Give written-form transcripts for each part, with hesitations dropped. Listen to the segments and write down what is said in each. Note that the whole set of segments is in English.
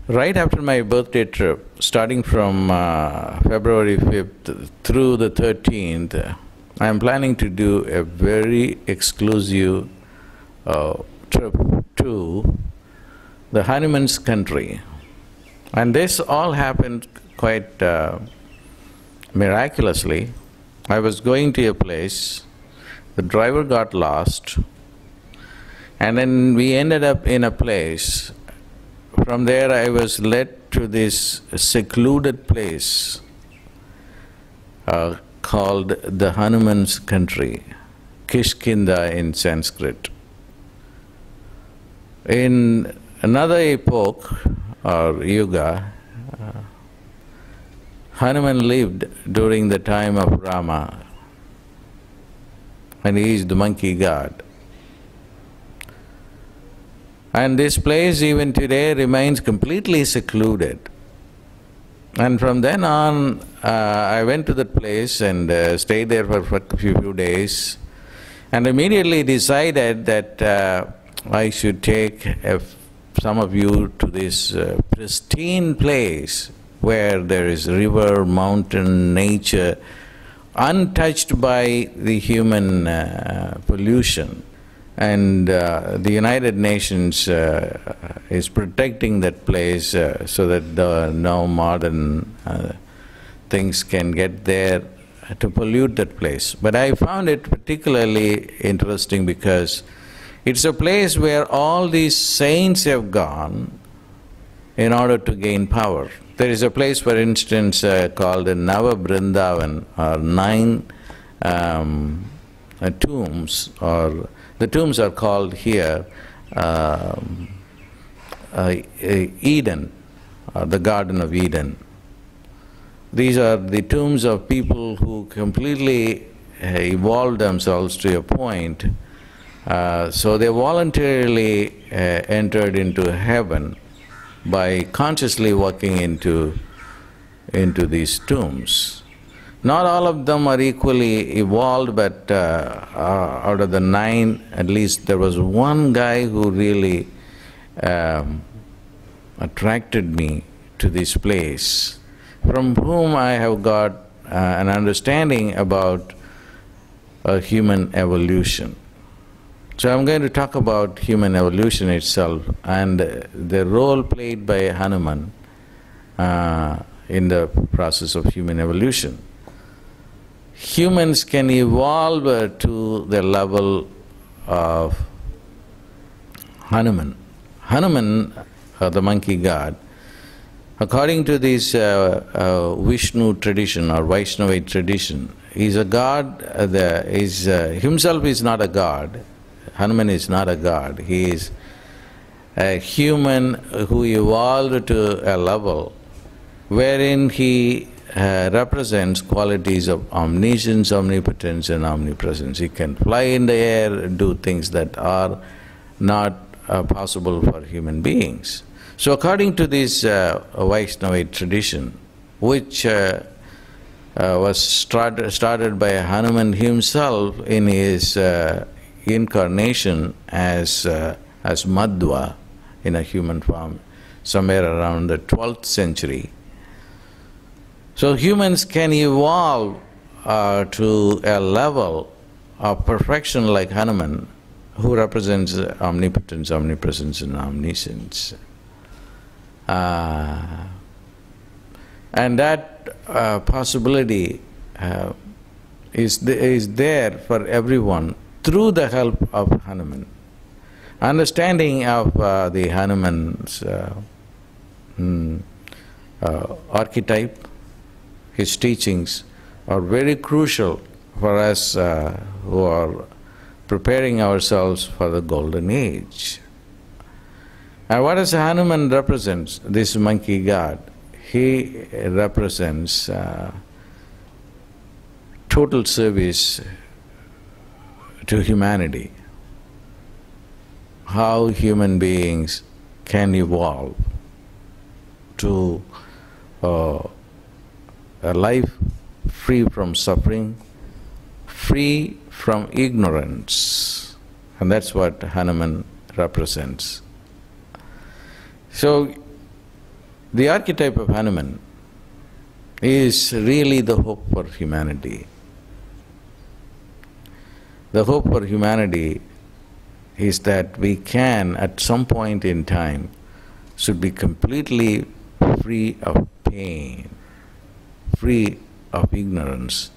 Right after my birthday trip, starting from February 5th through the 13th, I am planning to do a very exclusive trip to the Hanuman's country. And this all happened quite miraculously. I was going to a place, the driver got lost, and then we ended up in a place. From there I was led to this secluded place called the Hanuman's country, Kishkinda in Sanskrit. In another epoch or yuga, Hanuman lived during the time of Rama, and he is the monkey god. And this place even today remains completely secluded. And from then on, I went to that place and stayed there for a few days, and immediately decided that I should take some of you to this pristine place where there is river, mountain, nature, untouched by the human pollution. And the United Nations is protecting that place so that no modern things can get there to pollute that place. But I found it particularly interesting because it's a place where all these saints have gone in order to gain power. There is a place, for instance, called Nava Brindavan, or 9 tombs, or the tombs are called here Eden, or the Garden of Eden. These are the tombs of people who completely evolved themselves to a point, so they voluntarily entered into heaven by consciously walking into these tombs. Not all of them are equally evolved, but out of the 9, at least there was one guy who really attracted me to this place, from whom I have got an understanding about human evolution. So I'm going to talk about human evolution itself and the role played by Hanuman in the process of human evolution. Humans can evolve to the level of Hanuman. Hanuman, the monkey god, according to this Vishnu tradition or Vaishnavite tradition, is a god. Himself is not a god. Hanuman is not a god. He is a human who evolved to a level wherein he represents qualities of omniscience, omnipotence and omnipresence. He can fly in the air, do things that are not possible for human beings. So according to this Vaishnavite tradition, which was started by Hanuman himself in his incarnation as Madhva in a human form, somewhere around the 12th century. So humans can evolve to a level of perfection like Hanuman, who represents omnipotence, omnipresence and omniscience. And that possibility is there for everyone through the help of Hanuman. Understanding of the Hanuman's archetype, his teachings, are very crucial for us who are preparing ourselves for the golden age. And what does Hanuman represent, this monkey god? He represents total service to humanity. How human beings can evolve to a life free from suffering, free from ignorance, and that's what Hanuman represents. So The archetype of Hanuman is really the hope for humanity. The hope for humanity is that we can, at some point in time, should be completely free of pain, free of ignorance,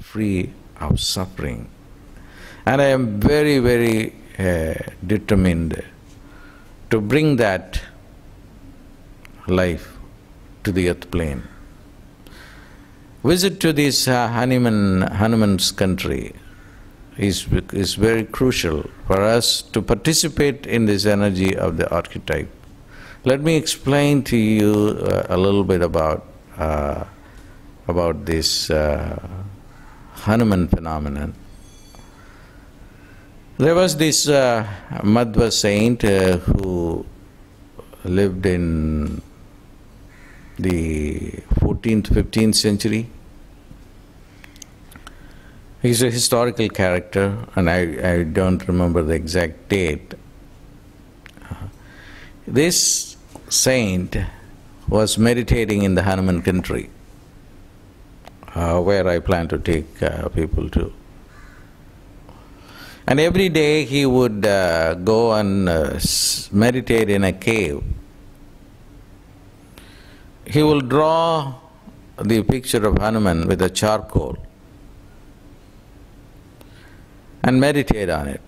free of suffering. And I am very, very determined to bring that life to the earth plane. Visit to this Hanuman's country is very crucial for us to participate in this energy of the archetype. Let me explain to you a little bit about this Hanuman phenomenon. There was this Madhva saint who lived in the 14th, 15th century. He's a historical character, and I don't remember the exact date. This saint was meditating in the Hanuman country, where I plan to take people to. And every day he would go and meditate in a cave. He will draw the picture of Hanuman with a charcoal and meditate on it.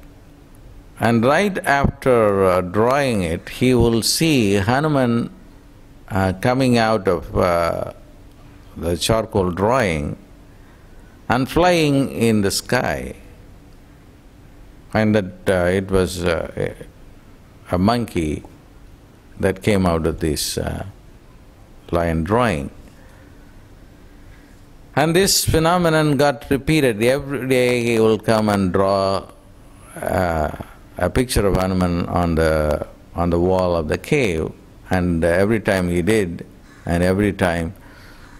And right after drawing it, he will see Hanuman coming out of the charcoal drawing and flying in the sky. And that it was a monkey that came out of this lion drawing. And this phenomenon got repeated. Every day he will come and draw a picture of Hanuman on the wall of the cave, and every time he did, and every time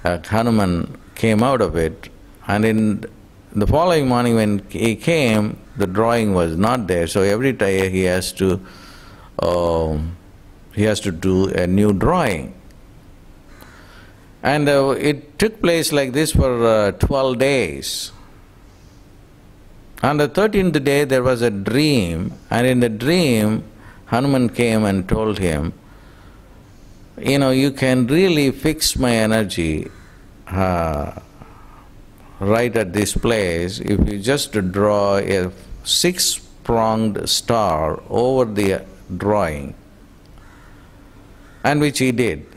Hanuman came out of it, and in the following morning when he came, the drawing was not there, so every time he has to do a new drawing. And it took place like this for 12 days. On the 13th day there was a dream, and in the dream Hanuman came and told him, you know, you can really fix my energy right at this place if you just draw a 6-pronged star over the drawing. And which he did.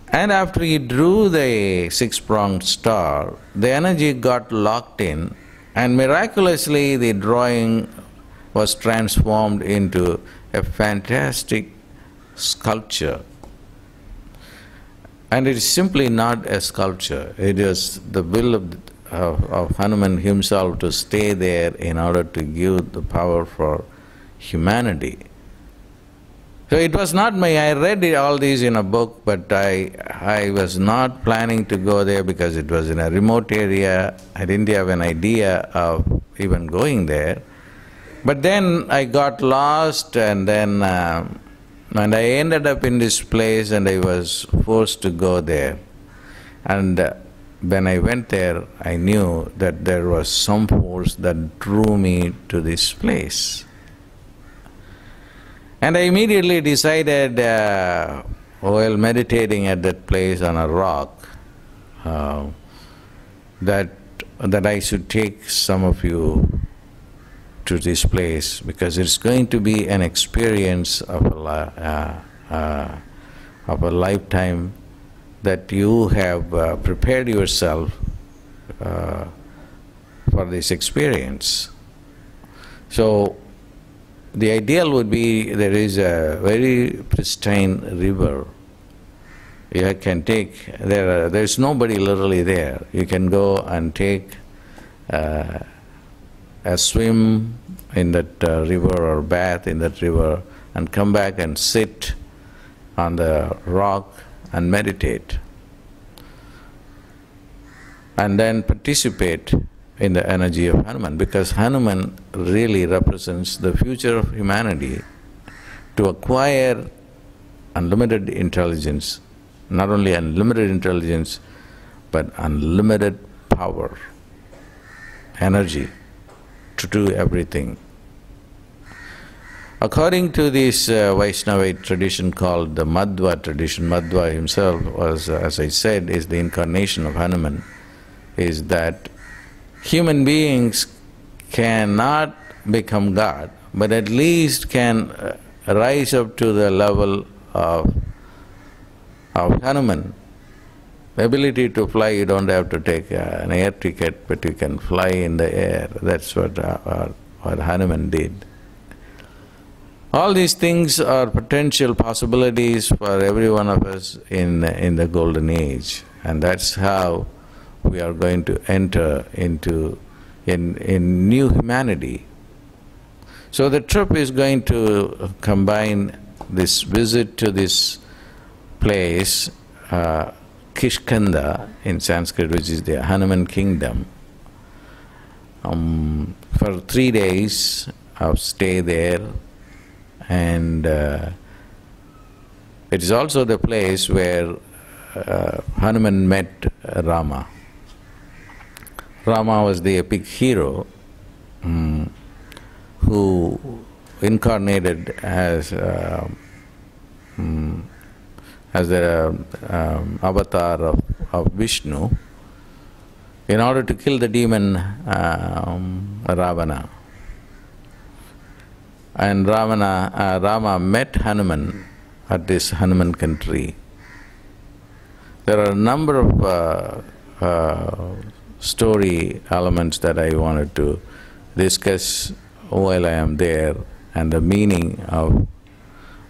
And after he drew the 6-pronged star, the energy got locked in, and miraculously the drawing was transformed into a fantastic sculpture. And it is simply not a sculpture, it is the will of Hanuman himself to stay there in order to give the power for humanity. So it was not I read all these in a book, but I was not planning to go there because it was in a remote area. I didn't have an idea of even going there. But then I got lost, and then and I ended up in this place, and I was forced to go there. And when I went there, I knew that there was some force that drew me to this place. And I immediately decided, while meditating at that place on a rock, that I should take some of you to this place, because it's going to be an experience of a lifetime, that you have prepared yourself for this experience. So the ideal would be, there is a very pristine river. You can take, there's nobody literally there. You can go and take a swim in that river, or bath in that river, and come back and sit on the rock and meditate. And then participate in the energy of Hanuman, because Hanuman really represents the future of humanity, to acquire unlimited intelligence, not only unlimited intelligence, but unlimited power, energy to do everything. According to this Vaishnavite tradition called the Madhva tradition, Madhva himself was, as I said, is the incarnation of Hanuman, is that human beings cannot become God, but at least can rise up to the level of Hanuman. The ability to fly, you don't have to take an air ticket, but you can fly in the air. That's what Hanuman did. All these things are potential possibilities for every one of us in the golden age, and that's how we are going to enter into in new humanity. So the trip is going to combine this visit to this place, Kishkanda in Sanskrit, which is the Hanuman kingdom, for 3 days of stay there. And it is also the place where Hanuman met Rama. Rama was the epic hero who incarnated as the avatar of Vishnu in order to kill the demon Ravana. And Rama met Hanuman at this Hanuman country. There are a number of story elements that I wanted to discuss while I am there, and the meaning of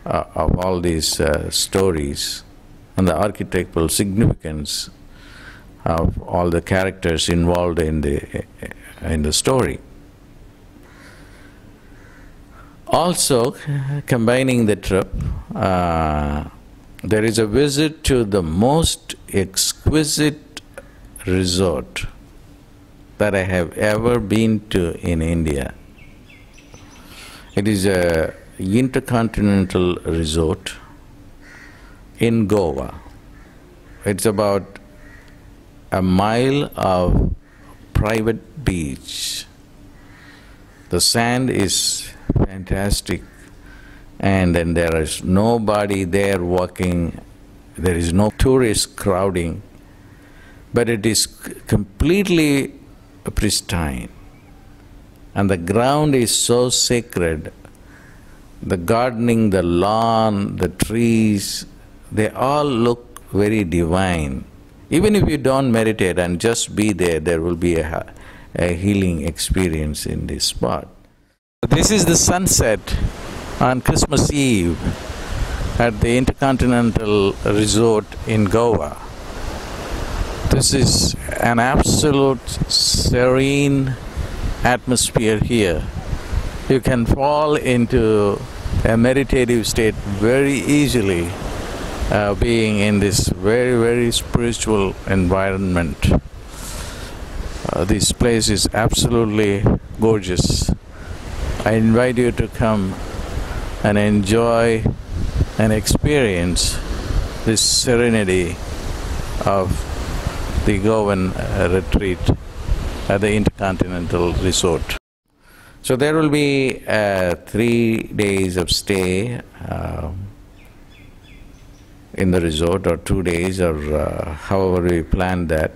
all these stories, and the archetypal significance of all the characters involved in the story. Also, combining the trip, there is a visit to the most exquisite resort that I have ever been to in India. It is an intercontinental resort in Goa. It's about a mile of private beach. The sand is fantastic, and then there is nobody there walking, there is no tourist crowding, but it is completely pristine, and the ground is so sacred. The gardening, the lawn, the trees, they all look very divine. Even if you don't meditate and just be there, there will be a healing experience in this spot. This is the sunset on Christmas Eve at the Intercontinental Resort in Goa. This is an absolute serene atmosphere here. You can fall into a meditative state very easily, being in this very, very spiritual environment. This place is absolutely gorgeous. I invite you to come and enjoy and experience this serenity of the Goan retreat at the Intercontinental Resort. So there will be 3 days of stay in the resort, or 2 days, or however we planned that.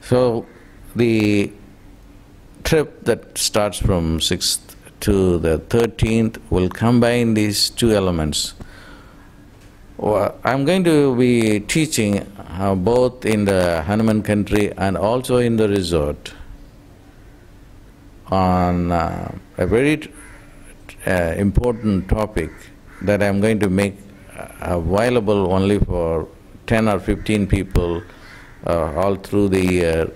So the trip that starts from 6th to the 13th will combine these two elements. I'm going to be teaching both in the Hanuman country and also in the resort on a very important topic that I'm going to make available only for 10 or 15 people all through the year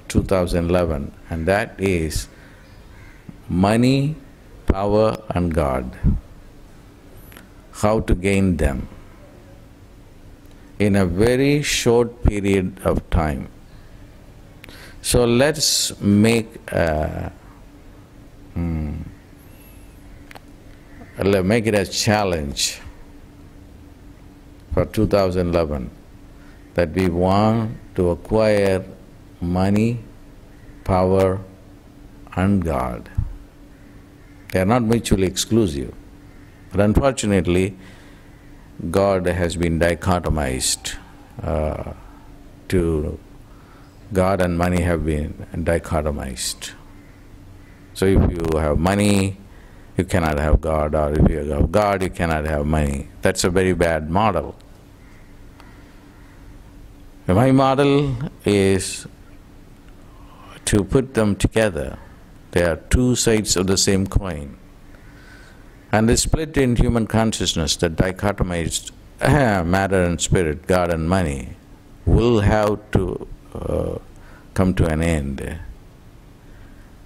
2011, and that is money, power and God. How to gain them in a very short period of time. So let's make it a challenge for 2011, that we want to acquire money, power, and God. They are not mutually exclusive. But unfortunately, God has been dichotomized. God and money have been dichotomized. So if you have money, you cannot have God, or if you have God, you cannot have money. That's a very bad model. My model is to put them together. They are two sides of the same coin. And the split in human consciousness, the dichotomized matter and spirit, God and money, will have to come to an end.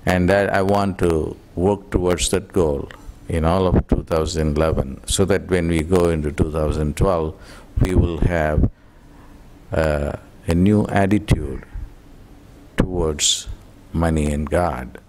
And that I want to work towards that goal in all of 2011, so that when we go into 2012, we will have a new attitude towards money and God.